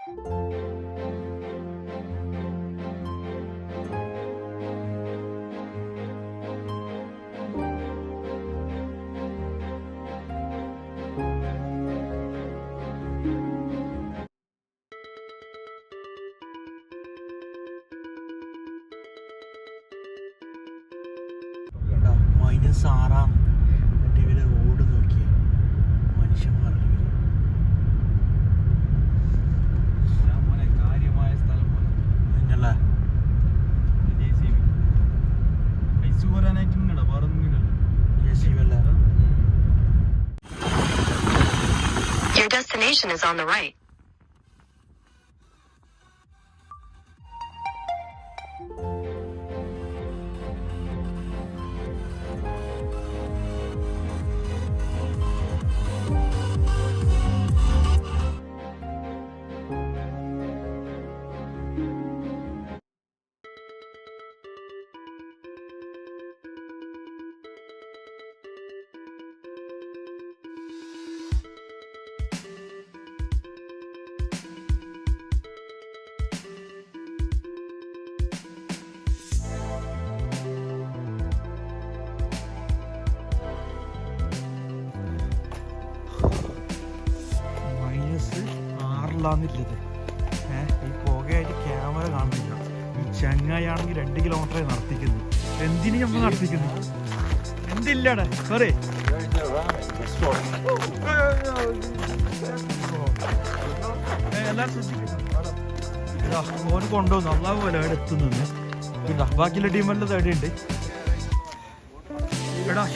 -6 എന്നിട്ട് ഇവരെ റോഡ് നോക്കിയ മനുഷ്യന്മാർ കാര്യമായ സ്ഥലം പിന്നല്ലേ ice പോരാനായിട്ട് വേറൊന്നുമില്ലല്ലോ. Your destination is on the right. -6 ഈ പുകയായിട്ട് ക്യാമറ കാണുന്നില്ല. ഈ ചങ്ങായാണെങ്കിൽ 2 കിലോമീറ്റർ നടത്തിക്കുന്നു. എന്തിനു നമ്മൾ നടത്തിക്കുന്നു? എന്തില്ലടെ സോറി ഓന് കൊണ്ടുവന്നു. അള്ളാഹു പോലെ അവിടെ എത്തുന്നു. ഇതാ ബാക്കിയുള്ള ടീമെല്ലാം തടിയുണ്ട്. എടാ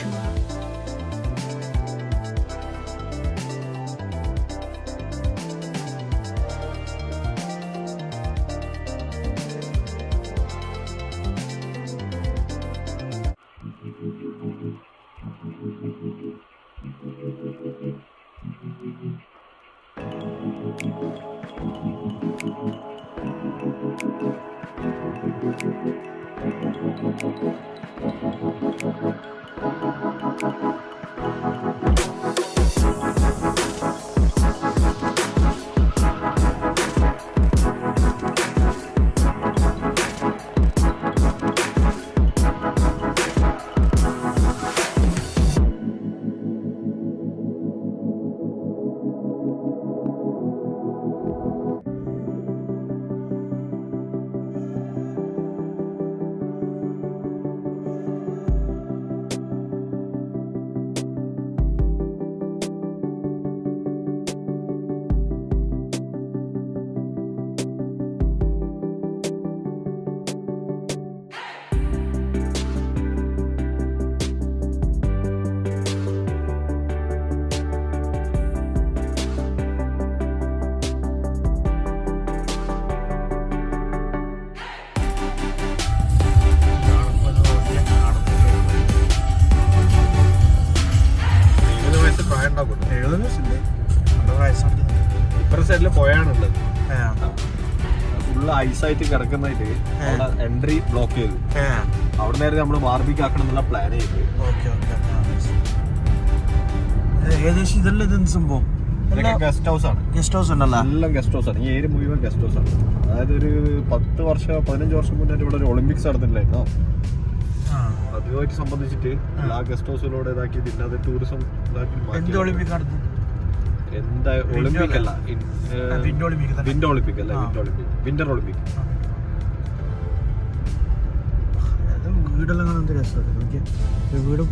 ഇപ്പുറ സൈഡില് പോയാണുള്ളത്. ഫുള്ള് ഐസായിട്ട് കിടക്കുന്നതായിട്ട് എൻട്രി ബ്ലോക്ക് ചെയ്തു. അവിടെ നേരത്തെ നമ്മള് ബാർബിക്ക് ആക്കണം എന്നുള്ള പ്ലാൻ ചെയ്തു. ഏകദേശം ഇതെല്ലാം ഇതെന്ത് സംഭവം? ഗസ്റ്റ് ഹൗസ് ആണ്. ഗസ്റ്റ് ഹൗസ് ഉണ്ടല്ലോ. എല്ലാം ഗസ്റ്റ് ഹൗസ് ആണ്. ഈ ഏരിയ മുഴുവൻ ഗസ്റ്റ് ഹൗസ് ആണ്. അതായത് ഒരു 15 വർഷം മുന്നേ ഇവിടെ ഒരു ഒളിമ്പിക്സ് നടന്നില്ലായിരുന്നോ? അതുമായിട്ട് സംബന്ധിച്ചിട്ട് എല്ലാ ഗസ്റ്റ് ഹൗസിലൂടെ ഇതാക്കി ഇല്ലാതെ ടൂറിസം എന്താ ഒളിമ്പിക് നടന്നു? എന്താ ഒളിമ്പിക് അല്ല, വിന്റർ ഒളിമ്പിക് അല്ല, വിന്റർ ഒളിമ്പിക്. വീടെല്ലാം കാണാൻ രസമാണ്. വീട്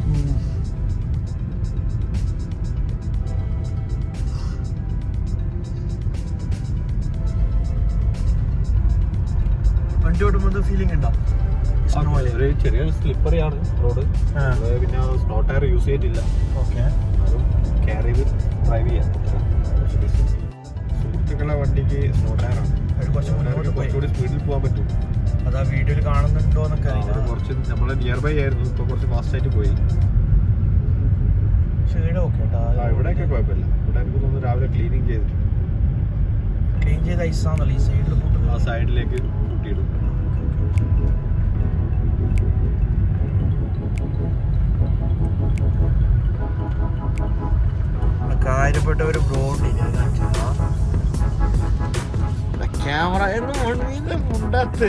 വണ്ടി ഓടുമ്പോൾ ഫീലിംഗ് ഉണ്ടോ? ഒരു ചെറിയ സ്ലിപ്പറി ആണ് റോഡ്. പിന്നെ സ്നോ ടയർ യൂസ് ചെയ്തിട്ടില്ല. അതും കെയർ ചെയ്ത് ഡ്രൈവ് ചെയ്യാം. സുഹൃത്തുക്കളെ വണ്ടിക്ക് സ്നോ ടയർ ആണ്. കുറച്ചുകൂടി സ്പീഡിൽ പോകാൻ പറ്റും. അതാ വീഡിയോയിൽ കാണുന്നുണ്ടോ എന്നൊക്കെ. കുറച്ച് നമ്മള് നിയർ ബൈ ആയിരുന്നു, ഇപ്പൊ കുറച്ച് ഫാസ്റ്റ് ആയിട്ട് പോയി. ഇവിടെയൊക്കെ കുഴപ്പമില്ല. ഇവിടെ എനിക്ക് തോന്നുന്നു രാവിലെ ക്ലീനിങ് ചെയ്തിട്ടുണ്ട്. ക്ലീൻ ചെയ്ത ഐസാണല്ലോ ഈ സൈഡിൽ. ആ സൈഡിലേക്ക് കൂട്ടിയിടും. കാര്യപ്പെട്ട ഒരു ബ്രോഡ് ക്യാമറ മുണ്ടാത്ത്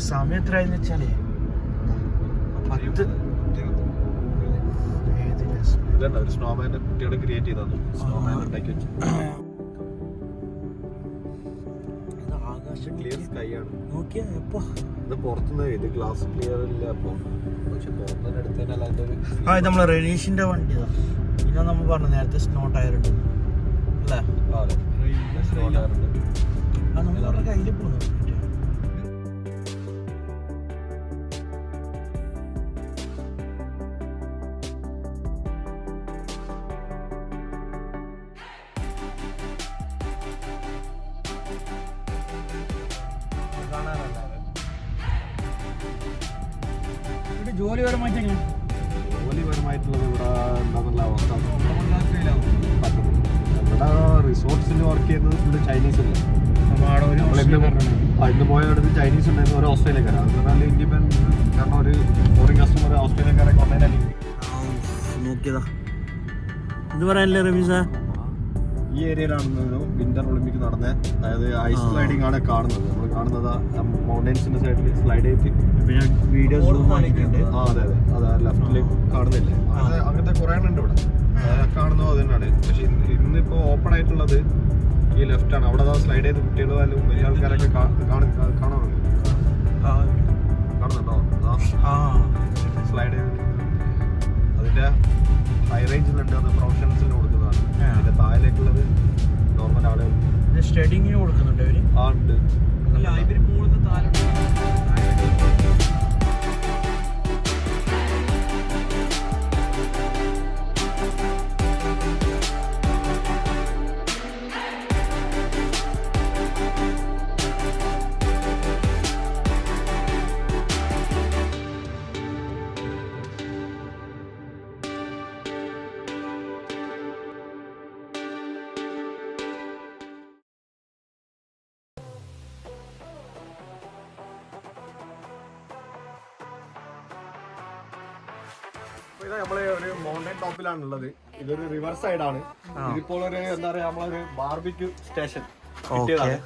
സമയം എത്രയാന്ന് വെച്ചാലേ 10 ഇതല്ല ഒരു സ്നോമാൻ കുട്ടികളെ ക്രിയേറ്റ് ചെയ്തു സ്നോമാൻ ഉണ്ടാക്കി വെച്ചു. ക്ലിയർ സ്കൈ ആണ്. നോക്കിയാ എപ്പോ ഇത് പുറത്തുനിന്ന് ഇത് ഗ്ലാസ് ക്ലിയർ ഇല്ല അപ്പൊ പക്ഷെ പുറത്തുനിന്ന് എടുത്തതിനാൽ അതിന്റെ ഒരു ഇത് നമ്മളെ റെനീഷിന്റെ വണ്ടിയാ. പിന്നെ നമ്മൾ പറഞ്ഞു നേരത്തെ സ്നോ ടയർ ഉണ്ട് അല്ലേ? സ്നോ ടയർ ഉണ്ട്. നമ്മൾ പറഞ്ഞ കയ്യിൽ പോകുന്നു. ജോലിപരമായിട്ട് ജോലിപരമായിട്ടുള്ളത് ഇവിടെ എന്താണെന്നുള്ള അവസ്ഥ ഇവിടെ റിസോർട്ട്സിൽ വർക്ക് ചെയ്യുന്നത് ഫുള്ള് ചൈനീസ് അല്ലേ. ഇന്ന് പോയ അടുത്ത് ചൈനീസ് ഉണ്ടായിരുന്നു, ഒരു ഓസ്ട്രേലിയക്കാരാണ്. അത് പറഞ്ഞാൽ ഇൻഡിപെൻഡന്റ് കാരണം ഒരു ഫോറിൻ കസ്റ്റമർ ഓസ്ട്രേലിയക്കാരൊക്കെ ഓൺലൈനായി നോക്കിയതാ. എന്ത് പറയാനല്ലേ റമീസ? ഈ ഏരിയയിലാണ് വിന്റർ ഒളിമ്പിക് നടന്നത്. അതായത് ഐസ് സ്ലൈഡിംഗ് ആണ് കാണുന്നത്. നമ്മൾ കാണുന്നത് മൗണ്ടൻസിന്റെ സൈഡിൽ സ്ലൈഡ് ചെയ്തിട്ട് പിന്നെ വീഡിയോസ് അതെ ലെഫ്റ്റില് കാണുന്നില്ലേ, അങ്ങനത്തെ കുറെ ഉണ്ട് ഇവിടെ. കാണുന്നത് അത് തന്നെയാണ്. പക്ഷെ ഇന്നിപ്പോ ഓപ്പൺ ആയിട്ടുള്ളത് ഈ ലെഫ്റ്റ് ആണ്. അവിടെ സ്ലൈഡ് ചെയ്ത് കുട്ടികളും വലിയ ആൾക്കാരൊക്കെ കാണുന്നുണ്ടോ? സ്ലൈഡ് ചെയ്ത് അതിന്റെ ഹൈ റേഞ്ചിലുണ്ട്. അത് പ്രൊഫഷണൽസിന് കൊടുക്കുന്നതാണ്. അതിന്റെ താഴേക്കുള്ളത് നോർമൽ ആളുകൾ സ്റ്റഡിങ്ങിന് കൊടുക്കുന്നുണ്ട് അവര്. ഉണ്ട്. നമ്മള് ഒരു മൗണ്ടൻ ടോപ്പിലാണുള്ളത്. ഇതൊരു റിവർ സൈഡ് ആണ്. ഇതിപ്പോൾ ഒരു എന്താ പറയാ നമ്മളൊരു ബാർബിക്യൂ സ്റ്റേഷൻ കിട്ടിയതാണ്.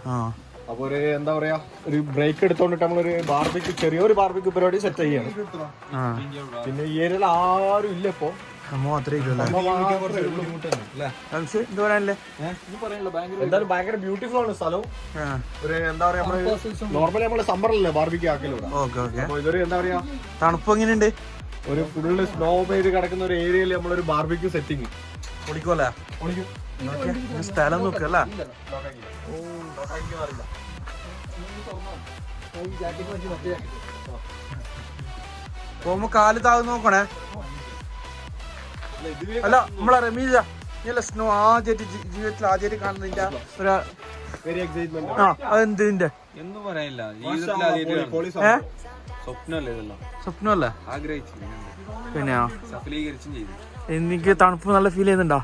അപ്പൊ ഒരു എന്താ പറയാ ഒരു ബ്രേക്ക് എടുത്തോണ്ടിട്ട് നമ്മളൊരു ബാർബിക്യൂ ചെറിയൊരു ബാർബിക്യൂ പരിപാടി സെറ്റ് ചെയ്യാണ്. പിന്നെ ഈ ഏരിയയിൽ ആരും ഇല്ല ഇപ്പൊ. എന്തായാലും ഭയങ്കര ബ്യൂട്ടിഫുൾ ആണ് സ്ഥലവും. ഒരു എന്താ പറയാ നമ്മള് നോർമലി നമ്മള് സമ്മറിലല്ലേ ബാർബിക്യൂ ആക്കലൂടെ. അപ്പൊ ഇതൊരു എന്താ പറയാ തണുപ്പ് എങ്ങനെയുണ്ട്? ഒരു ഫുള്ള് സ്നോ പെയ്ത് കിടക്കുന്ന ഒരു ഏരിയയിൽ നമ്മളൊരു ബാർബിക്യൂ സെറ്റിങ് പൊളിക്കുമല്ലേ? സ്ഥലം നോക്കല്ല. പോകുമ്പോ കാല് താഴ്ന്ന് നോക്കണേ. അല്ല നമ്മളെ റമീസ സ്നോ ആദ്യമായിട്ട് ജീവിതത്തിൽ ആദ്യമായിട്ട് കാണുന്നതിന്റെ അതെന്തിന്റെ എന്ന് പറയാനില്ല. സ്വപ്നമല്ലേ? പിന്നെ എനിക്ക് തണുപ്പ് നല്ല ഫീൽ ചെയ്യുന്നുണ്ടോ?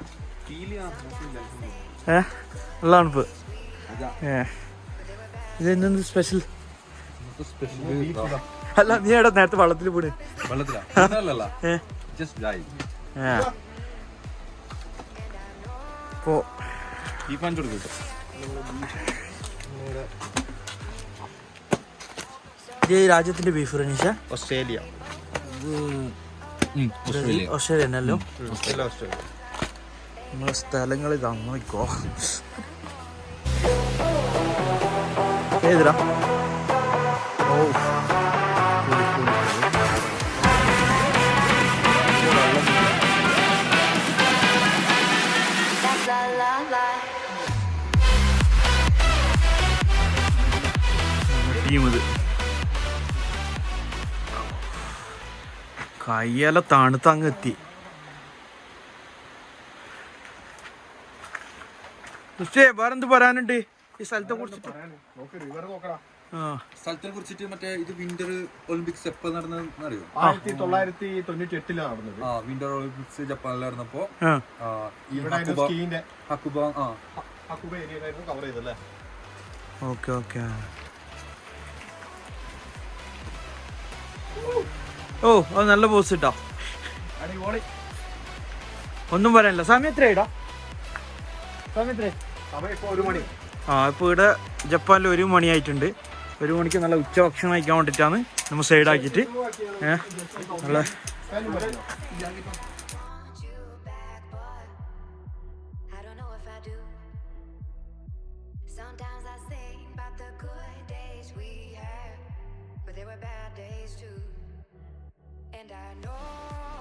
നല്ല തണുപ്പ്. ഇതെന്ത് സ്പെഷ്യൽ? അല്ല നീ എവിടെ നേരത്തെ വെള്ളത്തിൽ പോണ്? രാജ്യത്തിന്റെ ബീഫ് റനീഷ? ഓസ്ട്രേലിയ. ഓസ്ട്രേലിയ തന്നെയല്ലോ. നമ്മളെ സ്ഥലങ്ങൾ ഇതാ നോക്കോ. ഏതിരാ? ഓ ടീമത് കയ്യല തണുത്ത് അങ്ങ് എത്തി. വേറെന്ത് പറയാനുണ്ട് ഈ സ്ഥലത്തെ കുറിച്ചിട്ട്? സ്ഥലത്തെ കുറിച്ചിട്ട് മറ്റേ ഇത് വിന്റർ ഒളിമ്പിക്സ് എപ്പോ നടന്നതെന്ന് അറിയോ? 1998 നടന്നത്. വിന്റർ ഒളിമ്പിക്സ് ജപ്പാനിൽ നടന്നപ്പോ ഹക്കുബ ഏരിയയിലായിരുന്നു കവർ ചെയ്തല്ലേ. Okay okay. ഓ അത് നല്ല പോസ്റ്റ് ഇട്ടാ. ഒന്നും പറയാനില്ല. സമയം എത്രയായിടാ? സമയം എത്രയായി? സമയം ഇപ്പോൾ 1 മണി. ഇപ്പോൾ ഇവിടെ ജപ്പാനിൽ 1 മണിയായിട്ടുണ്ട്. 1 മണിക്ക് നല്ല ഉച്ചഭക്ഷണം കഴിക്കാൻ വേണ്ടിയിട്ടാണ് നമ്മൾ സൈഡാക്കിയിട്ട് നല്ല Sometimes I think about the good days we had, but there were bad days too. And I know